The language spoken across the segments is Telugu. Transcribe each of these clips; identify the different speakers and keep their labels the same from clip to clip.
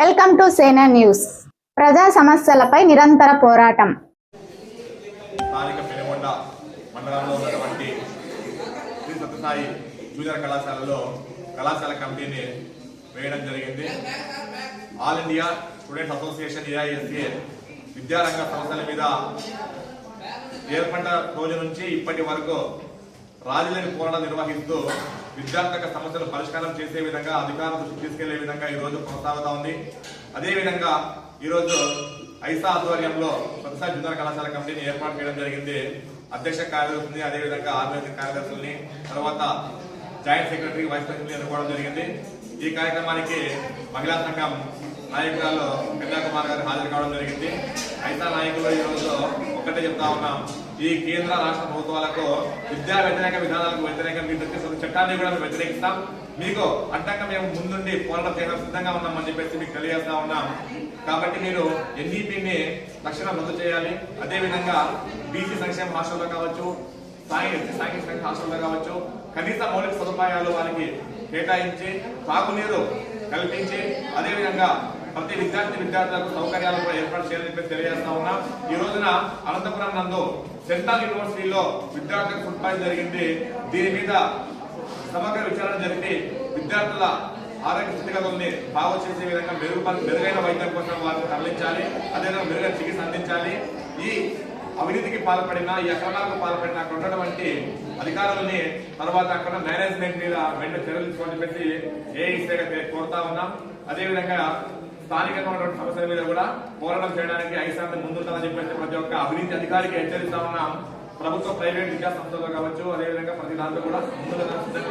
Speaker 1: వెల్కమ్ టు సేనా న్యూస్. ప్రజా సమస్యలపై నిరంతర పోరాటం.
Speaker 2: స్థానిక పెనుగొండ మండలంలో ఉన్నటువంటి శ్రీ సత్యసాయి జూనియర్ కళాశాలలో కళాశాల కమిటీని వేయడం జరిగింది. All India Students Association AISA విద్యారంగ సమస్యల మీద ఏర్పడ్డ రోజు నుంచి ఇప్పటి వరకు రాజులేని పోరాటం నిర్వహిస్తూ విద్యార్థుల సమస్యలు పరిష్కారం చేసే విధంగా అధికారుల దృష్టికి తీసుకెళ్లే విధంగా ఈ రోజు కొనసాగుతా ఉంది. అదేవిధంగా ఈరోజు ఐసా ఆధ్వర్యంలో సత్యసాయి జూనియర్ కళాశాల కమిటీని ఏర్పాటు చేయడం జరిగింది. అధ్యక్ష కార్యదర్శిని, అదేవిధంగా ఆర్గనైజింగ్ కార్యదర్శుల్ని, తర్వాత జాయింట్ సెక్రటరీ, వైస్ ప్రెసిడెంట్ ఎన్నుకోవడం జరిగింది. ఈ కార్యక్రమానికి మహిళా సంఘం నాయకురాలు కన్యాకుమారి గారు హాజరు కావడం జరిగింది. ఐసా నాయకులు ఈ రోజు ఒక్కటే చెప్తా ఉన్నాం, ఈ కేంద్ర రాష్ట్ర ప్రభుత్వాలకు విద్యా వ్యతిరేక విధానాలకు వ్యతిరేకంగా మీరు తెచ్చిన చట్టాన్ని కూడా మేము వ్యతిరేకిస్తాం. మీకు అడ్డంగా మేము ముందుండి పోరాటం చేయడం సిద్ధంగా ఉన్నామని చెప్పేసి మీకు తెలియజేస్తా ఉన్నాం. కాబట్టి మీరు ఎన్ఈపీని తక్షణం రద్దు చేయాలి. అదేవిధంగా బీసీ సంక్షేమ హాస్టల్లో కావచ్చు, సాంఘిక హాస్టల్లో కావచ్చు, కనీస మౌలిక సదుపాయాలు వారికి కేటాయించి తాగునీరు కల్పించి అదేవిధంగా ప్రతి విద్యార్థులకు సౌకర్యాలు కూడా ఏర్పాటు చేయాలని చెప్పి తెలియజేస్తా ఉన్నాం. ఈ రోజున అనంతపురం నందు సెంట్రల్ యూనివర్సిటీలో విద్యార్థులకు ఫుడ్ పాయిజన్ జరిగింది. దీని మీద సమగ్ర విచారణ జరిపి విద్యార్థుల ఆరోగ్య స్థితిగతుల్ని బాగు చేసే విధంగా మెరుగైన వైద్యం కోసం వారిని తరలించాలి. అదేవిధంగా మెరుగైన చికిత్స అందించాలి. ఈ అవినీతికి పాల్పడిన, ఈ అక్రమాలకు పాల్పడిన అక్కడ ఉన్నటువంటి అధికారులని తర్వాత అక్కడ మేనేజ్మెంట్ మీద వెంటనే చర్యలు తీసుకోవాలని చెప్పి ఏఐసీగా కోరుతా ఉన్నాం. అదేవిధంగా స్థానికంగా ఉన్నటువంటి సమస్యల మీద కూడా పోరాటం చేయడానికి ఐసాన్ని ముందుంటామని చెప్పేసి ప్రతి ఒక్క అవినీతి అధికారికి హెచ్చరిస్తా ఉన్నాం. ప్రభుత్వ ప్రైవేట్ విద్యా సంస్థల్లో కావచ్చు, అదేవిధంగా ప్రతి దాంట్లో కూడా ముందుగా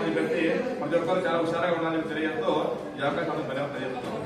Speaker 2: చెప్పేసి ప్రతి ఒక్కరు చాలా హుషారుగా ఉండాలని తెలియజేస్తూ ఈ అవకాశం తెలియజేస్తాం.